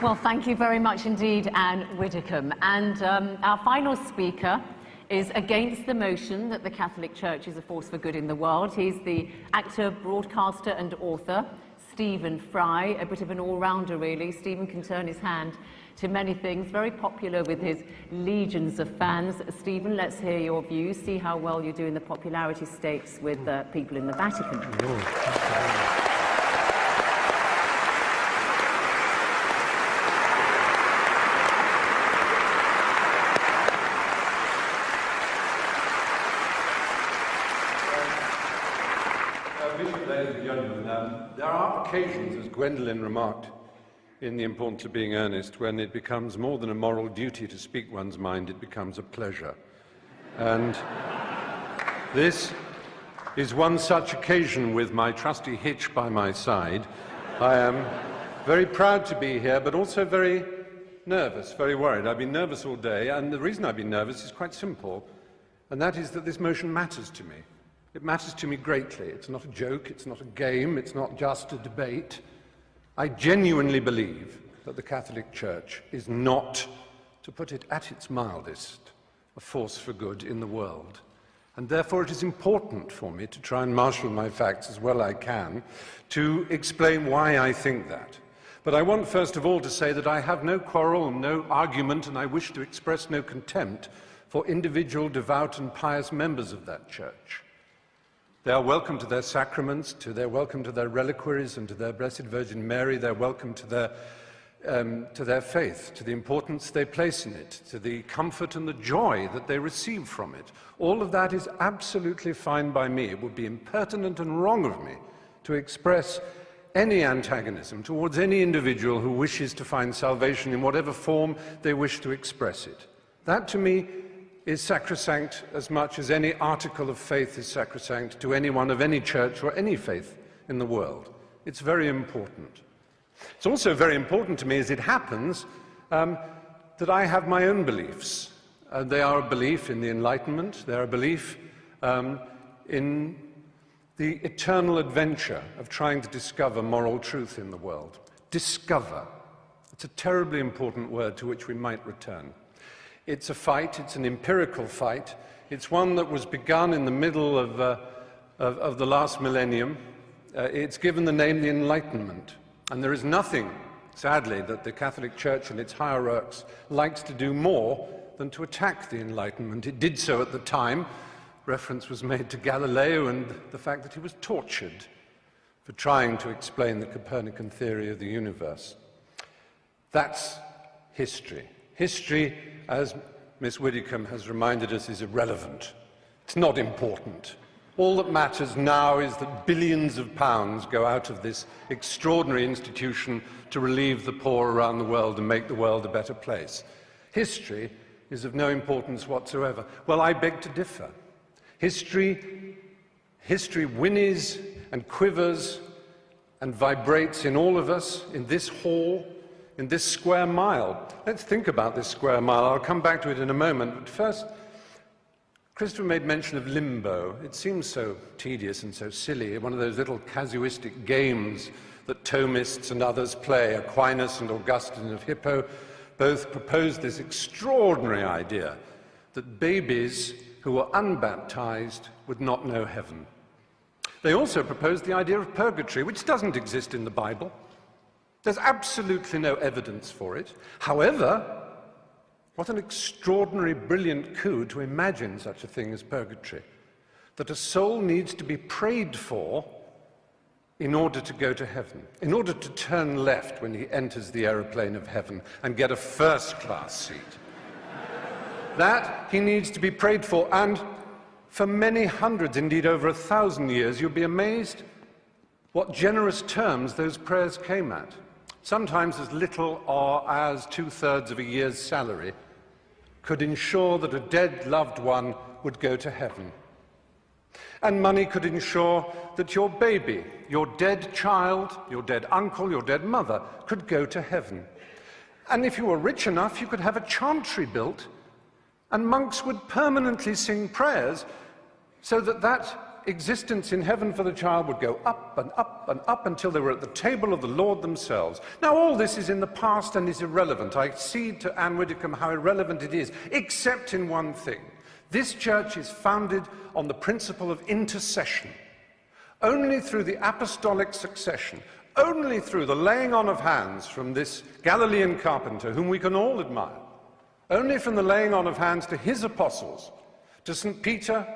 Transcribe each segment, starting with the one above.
Well, thank you very much indeed, Anne Widdicombe. And our final speaker is against the motion that the Catholic Church is a force for good in the world. He's the actor, broadcaster and author, Stephen Fry, a bit of an all-rounder really. Stephen can turn his hand to many things, very popular with his legions of fans. Stephen, let's hear your views, see how well you do in the popularity stakes with people in the Vatican. Ladies and gentlemen, there are occasions, as Gwendolen remarked, in The Importance of Being Earnest, when it becomes more than a moral duty to speak one's mind, it becomes a pleasure. And this is one such occasion with my trusty Hitch by my side. I am very proud to be here, but also very nervous, very worried. I've been nervous all day, and the reason I've been nervous is quite simple, and that is that this motion matters to me. It matters to me greatly. It's not a joke, it's not a game, it's not just a debate. I genuinely believe that the Catholic Church is not, to put it at its mildest, a force for good in the world. And therefore it is important for me to try and marshal my facts as well I can to explain why I think that. But I want first of all to say that I have no quarrel, no argument, and I wish to express no contempt for individual devout and pious members of that church. They are welcome to their sacraments, they're welcome to their reliquaries and to their Blessed Virgin Mary. They're welcome to their faith, to the importance they place in it, to the comfort and the joy that they receive from it. All of that is absolutely fine by me. It would be impertinent and wrong of me to express any antagonism towards any individual who wishes to find salvation in whatever form they wish to express it. That, to me, is sacrosanct as much as any article of faith is sacrosanct to anyone of any church or any faith in the world. It's very important. It's also very important to me, as it happens, that I have my own beliefs. They are a belief in the Enlightenment. They are a belief in the eternal adventure of trying to discover moral truth in the world. Discover. It's a terribly important word to which we might return. It's a fight, it's an empirical fight. It's one that was begun in the middle of the last millennium. It's given the name the Enlightenment. And there is nothing, sadly, that the Catholic Church and its hierarchs likes to do more than to attack the Enlightenment. It did so at the time. Reference was made to Galileo and the fact that he was tortured for trying to explain the Copernican theory of the universe. That's history. History, as Miss Widdicombe has reminded us, is irrelevant. It's not important. All that matters now is that billions of pounds go out of this extraordinary institution to relieve the poor around the world and make the world a better place. History is of no importance whatsoever. Well, I beg to differ. History whinnies and quivers and vibrates in all of us, in this hall, in this square mile. Let's think about this square mile. I'll come back to it in a moment. But first, Christopher made mention of limbo. It seems so tedious and so silly, one of those little casuistic games that Thomists and others play. Aquinas and Augustine of Hippo both proposed this extraordinary idea that babies who were unbaptized would not know heaven. They also proposed the idea of purgatory, which doesn't exist in the Bible. There's absolutely no evidence for it. However, what an extraordinary, brilliant coup to imagine such a thing as purgatory. That a soul needs to be prayed for in order to go to heaven, in order to turn left when he enters the aeroplane of heaven and get a first-class seat. That he needs to be prayed for, and for many hundreds, indeed over 1,000 years, you'll be amazed what generous terms those prayers came at. Sometimes as little or as 2/3 of a year's salary could ensure that a dead loved one would go to heaven. And money could ensure that your baby, your dead child, your dead uncle, your dead mother could go to heaven. And if you were rich enough, you could have a chantry built, and monks would permanently sing prayers so that that existence in heaven for the child would go up and up and up until they were at the table of the Lord themselves. Now, all this is in the past and is irrelevant. I cede to Anne Widdecombe how irrelevant it is, except in one thing. This church is founded on the principle of intercession. Only through the apostolic succession, only through the laying on of hands from this Galilean carpenter, whom we can all admire, only from the laying on of hands to his apostles, to St. Peter,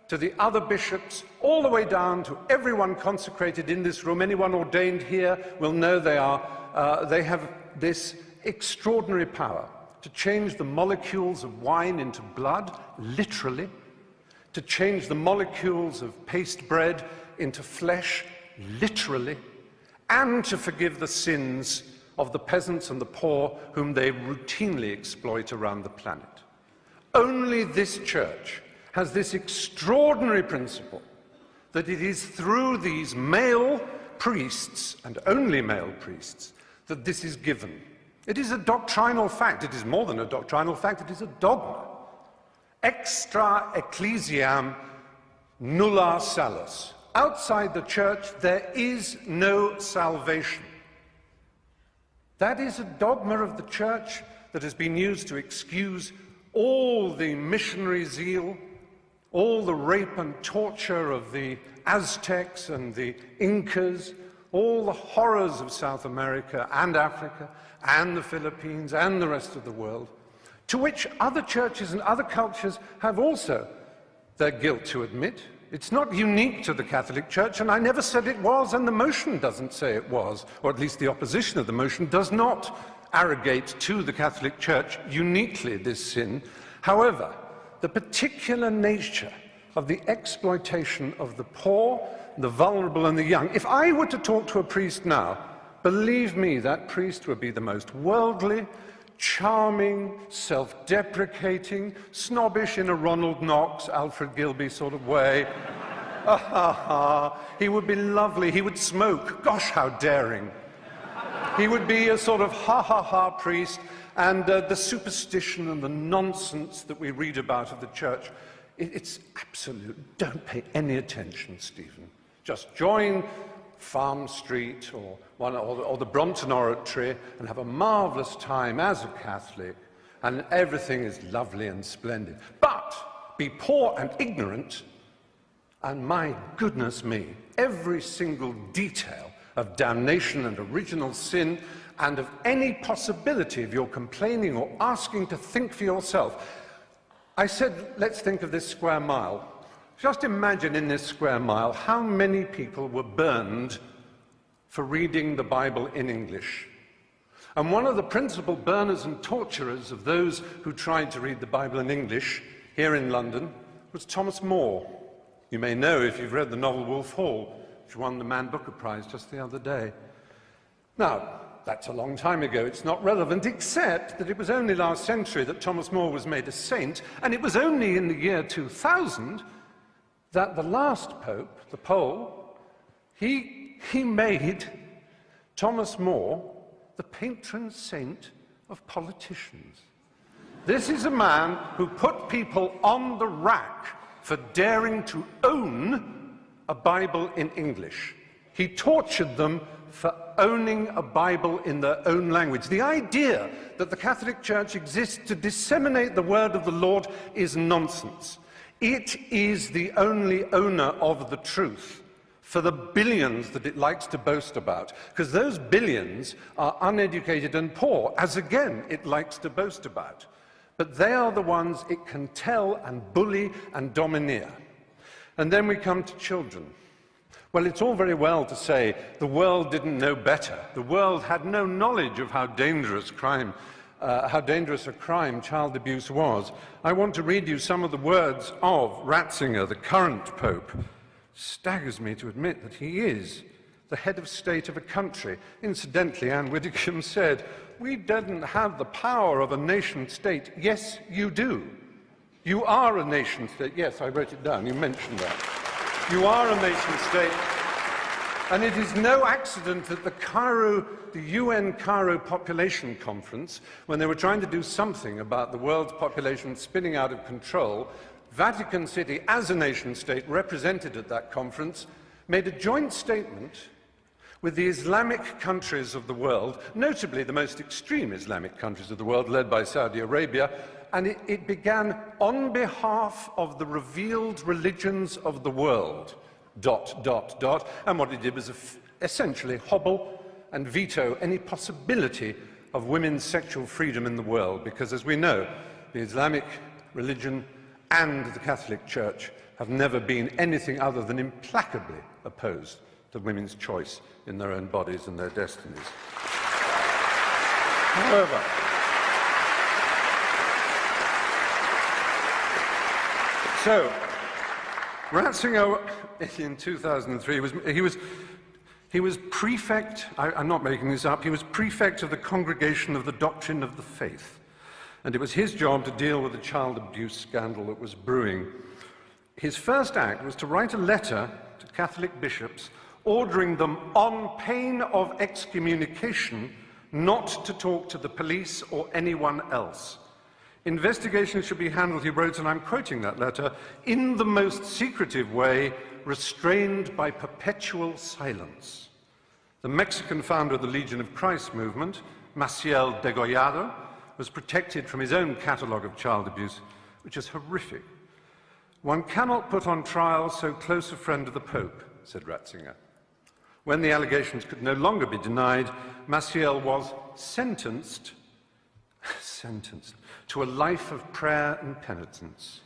to the other bishops, all the way down to everyone consecrated in this room. Anyone ordained here will know they have this extraordinary power to change the molecules of wine into blood, literally, to change the molecules of paste bread into flesh, literally, and to forgive the sins of the peasants and the poor whom they routinely exploit around the planet. Only this church has this extraordinary principle that it is through these male priests, and only male priests, that this is given. It is a doctrinal fact. It is more than a doctrinal fact, it is a dogma. Extra ecclesiam nulla salus. Outside the church, there is no salvation. That is a dogma of the church that has been used to excuse all the missionary zeal, all the rape and torture of the Aztecs and the Incas, all the horrors of South America and Africa and the Philippines and the rest of the world, to which other churches and other cultures have also their guilt to admit. It's not unique to the Catholic Church, and I never said it was, and the motion doesn't say it was, or at least the opposition of the motion does not arrogate to the Catholic Church uniquely this sin. However, the particular nature of the exploitation of the poor, the vulnerable, and the young. If I were to talk to a priest now, believe me, that priest would be the most worldly, charming, self-deprecating, snobbish in a Ronald Knox, Alfred Gilby sort of way. He would be lovely. He would smoke. Gosh, how daring. He would be a sort of ha-ha-ha priest, and the superstition and the nonsense that we read about of the church, it's absolute. Don't pay any attention, Stephen. Just join Farm Street or the Brompton Oratory and have a marvellous time as a Catholic, and everything is lovely and splendid. But be poor and ignorant, and my goodness me, every single detail of damnation and original sin and of any possibility of your complaining or asking to think for yourself. I said, let's think of this square mile. Just imagine in this square mile how many people were burned for reading the Bible in English. And one of the principal burners and torturers of those who tried to read the Bible in English here in London was Thomas More. You may know if you've read the novel Wolf Hall, which won the Man Booker Prize just the other day. Now, that's a long time ago. It's not relevant, except that it was only last century that Thomas More was made a saint, and it was only in the year 2000 that the last pope, the Pole, he made Thomas More the patron saint of politicians. This is a man who put people on the rack for daring to own a Bible in English. He tortured them for owning a Bible in their own language. The idea that the Catholic Church exists to disseminate the word of the Lord is nonsense. It is the only owner of the truth for the billions that it likes to boast about, because those billions are uneducated and poor, as again it likes to boast about. But they are the ones it can tell and bully and domineer. And then we come to children. Well, it's all very well to say the world didn't know better. The world had no knowledge of how dangerous a crime child abuse was. I want to read you some of the words of Ratzinger, the current Pope. Staggers me to admit that he is the head of state of a country. Incidentally, Anne Widdecombe said, "We didn't have the power of a nation-state." Yes, you do. You are a nation-state. Yes, I wrote it down. You mentioned that. You are a nation-state. And it is no accident that the UN Cairo Population Conference, when they were trying to do something about the world's population spinning out of control, Vatican City, as a nation-state represented at that conference, made a joint statement with the Islamic countries of the world, notably the most extreme Islamic countries of the world, led by Saudi Arabia, and it began, "On behalf of the revealed religions of the world, ... And what it did was essentially hobble and veto any possibility of women's sexual freedom in the world, because, as we know, the Islamic religion and the Catholic Church have never been anything other than implacably opposed to women's choice in their own bodies and their destinies. However, so Ratzinger in 2003 he was prefect, I'm not making this up, he was prefect of the Congregation of the Doctrine of the Faith. And it was his job to deal with the child abuse scandal that was brewing. His first act was to write a letter to Catholic bishops ordering them, on pain of excommunication, not to talk to the police or anyone else. Investigations should be handled, he wrote, and I'm quoting that letter, in the most secretive way, restrained by perpetual silence. The Mexican founder of the Legion of Christ movement, Maciel Degollado, was protected from his own catalogue of child abuse, which is horrific. One cannot put on trial so close a friend of the Pope, said Ratzinger. When the allegations could no longer be denied, Maciel was sentenced to a life of prayer and penitence.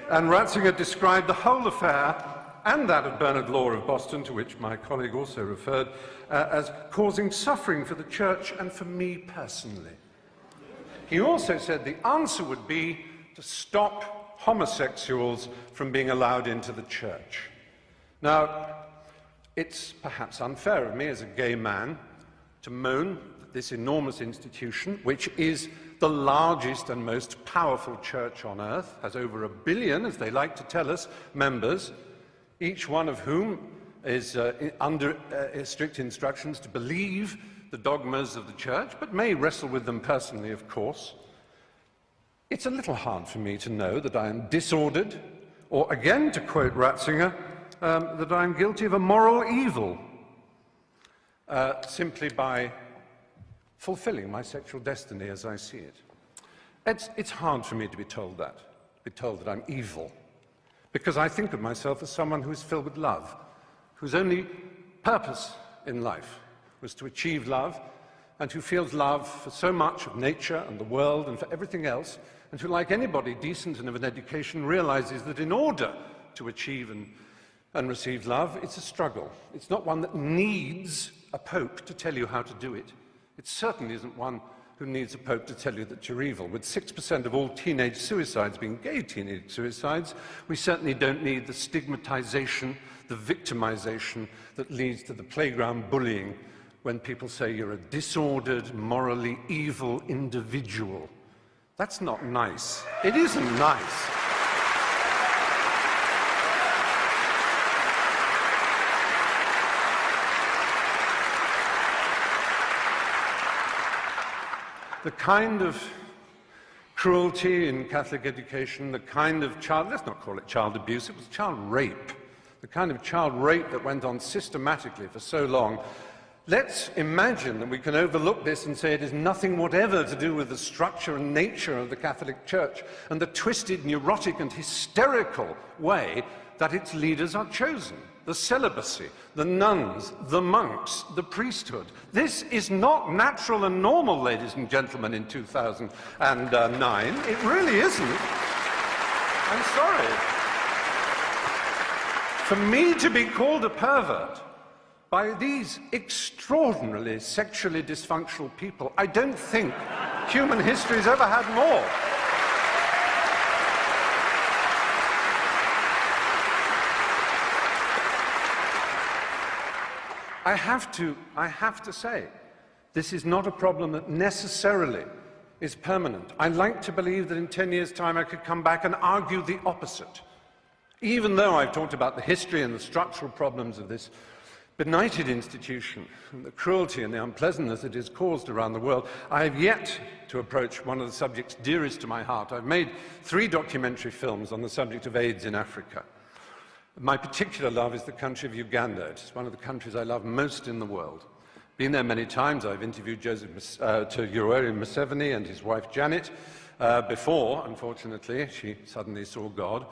And Ratzinger described the whole affair, and that of Bernard Law of Boston, to which my colleague also referred, as causing suffering for the Church and for me personally. He also said the answer would be to stop homosexuals from being allowed into the Church. Now, it's perhaps unfair of me as a gay man to moan that this enormous institution, which is the largest and most powerful church on earth, has over 1 billion, as they like to tell us, members, each one of whom is under strict instructions to believe the dogmas of the Church, but may wrestle with them personally, of course. It's a little hard for me to know that I am disordered, or again, to quote Ratzinger, that I am guilty of a moral evil simply by fulfilling my sexual destiny as I see it. It's hard for me to be told that I'm evil, because I think of myself as someone who is filled with love, whose only purpose in life was to achieve love, and who feels love for so much of nature and the world and for everything else, and who, like anybody decent and of an education, realizes that in order to achieve and receive love, it's a struggle. It's not one that needs a pope to tell you how to do it. It certainly isn't one who needs a pope to tell you that you're evil. With 6% of all teenage suicides being gay teenage suicides, we certainly don't need the stigmatization, the victimization that leads to the playground bullying when people say you're a disordered, morally evil individual. That's not nice. It isn't nice. The kind of cruelty in Catholic education, the kind of let's not call it child abuse, it was child rape. The kind of child rape that went on systematically for so long. Let's imagine that we can overlook this and say it is nothing whatever to do with the structure and nature of the Catholic Church and the twisted, neurotic and hysterical way that its leaders are chosen. The celibacy, the nuns, the monks, the priesthood. This is not natural and normal, ladies and gentlemen, in 2009. It really isn't. I'm sorry. For me to be called a pervert by these extraordinarily sexually dysfunctional people, I don't think human history's ever had more. I have to say, this is not a problem that necessarily is permanent. I like to believe that in 10 years' time I could come back and argue the opposite, even though I've talked about the history and the structural problems of this. benighted institution, and the cruelty and the unpleasantness it has caused around the world, I have yet to approach one of the subjects dearest to my heart. I've made 3 documentary films on the subject of AIDS in Africa. My particular love is the country of Uganda. It's one of the countries I love most in the world. Been there many times. I've interviewed Yoweri Museveni and his wife Janet before, unfortunately, she suddenly saw God.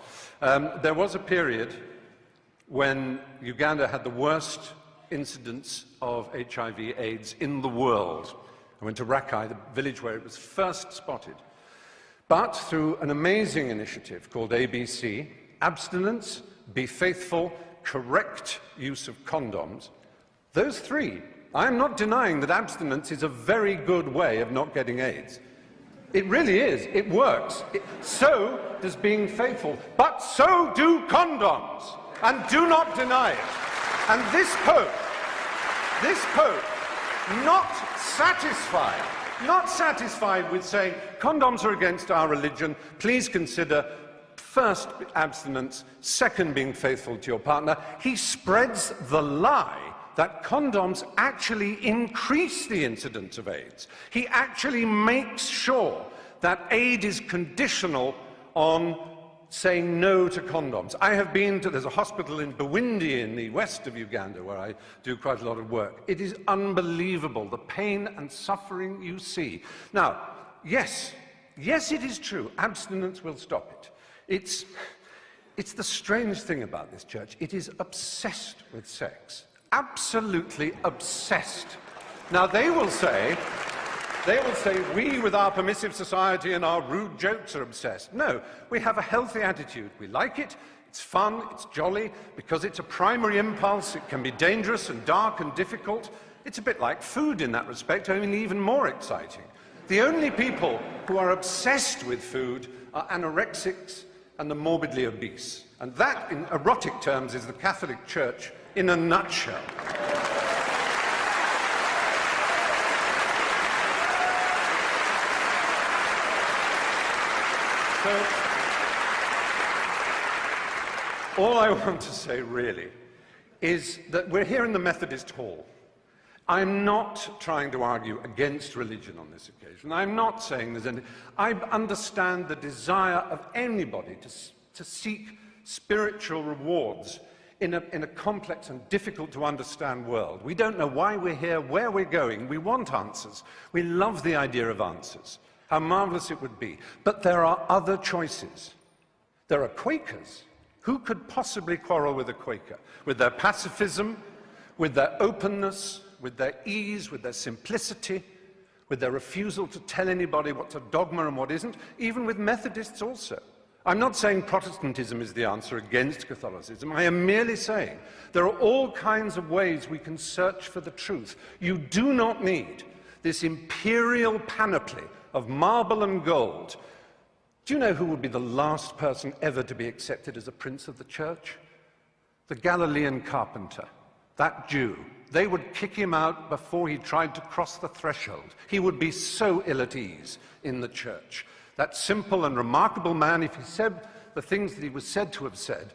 There was a period when Uganda had the worst incidence of HIV/AIDS in the world. I went to Rakai, the village where it was first spotted. But through an amazing initiative called ABC, abstinence, be faithful, correct use of condoms, those 3, I'm not denying that abstinence is a very good way of not getting AIDS. It really is. It works. So does being faithful. But so do condoms. And do not deny it. And this Pope, not satisfied with saying condoms are against our religion, please consider first abstinence, second being faithful to your partner, he spreads the lie that condoms actually increase the incidence of AIDS. He actually makes sure that aid is conditional on saying no to condoms. I have been to, there's a hospital in Bwindi in the west of Uganda where I do quite a lot of work. It is unbelievable, the pain and suffering you see. Now, yes, it is true, abstinence will stop it. It's the strange thing about this church. It is obsessed with sex. Absolutely obsessed. Now, they will say, we with our permissive society and our rude jokes are obsessed. No, we have a healthy attitude. We like it, it's fun, it's jolly, because it's a primary impulse. It can be dangerous and dark and difficult. It's a bit like food in that respect, only even more exciting. The only people who are obsessed with food are anorexics and the morbidly obese. And that, in erotic terms, is the Catholic Church in a nutshell. So, all I want to say, really, is that we're here in the Methodist Hall. I'm not trying to argue against religion on this occasion. I'm not saying there's any... I understand the desire of anybody to seek spiritual rewards in a complex and difficult-to-understand world. We don't know why we're here, where we're going. We want answers. We love the idea of answers. How marvelous it would be. But there are other choices. There are Quakers. Who could possibly quarrel with a Quaker? With their pacifism, with their openness, with their ease, with their simplicity, with their refusal to tell anybody what's a dogma and what isn't, even with Methodists also. I'm not saying Protestantism is the answer against Catholicism. I am merely saying there are all kinds of ways we can search for the truth. You do not need this imperial panoply of marble and gold. Do you know who would be the last person ever to be accepted as a prince of the church? The Galilean carpenter, that Jew. They would kick him out before he tried to cross the threshold. He would be so ill at ease in the church. That simple and remarkable man, if he said the things that he was said to have said,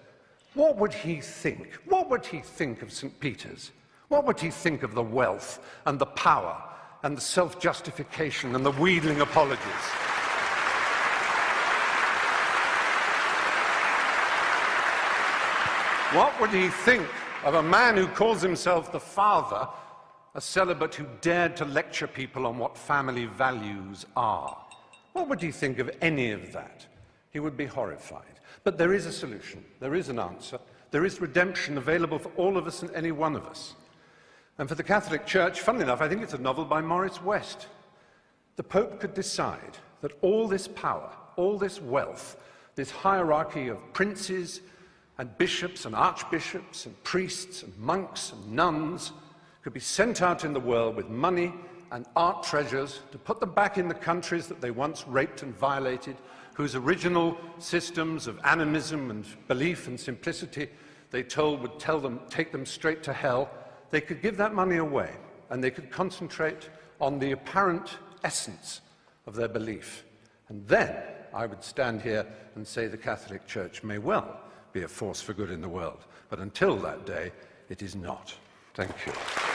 what would he think? What would he think of St. Peter's? What would he think of the wealth and the power and the self-justification and the wheedling apologies? What would he think of a man who calls himself the father, a celibate who dared to lecture people on what family values are? What would he think of any of that? He would be horrified. But there is a solution. There is an answer. There is redemption available for all of us and any one of us. And for the Catholic Church, funnily enough, I think it's a novel by Morris West. The Pope could decide that all this power, all this wealth, this hierarchy of princes and bishops and archbishops and priests and monks and nuns could be sent out in the world with money and art treasures to put them back in the countries that they once raped and violated, whose original systems of animism and belief and simplicity they told would take them straight to hell. They could give that money away, and they could concentrate on the apparent essence of their belief. And then I would stand here and say the Catholic Church may well be a force for good in the world. But until that day, it is not. Thank you.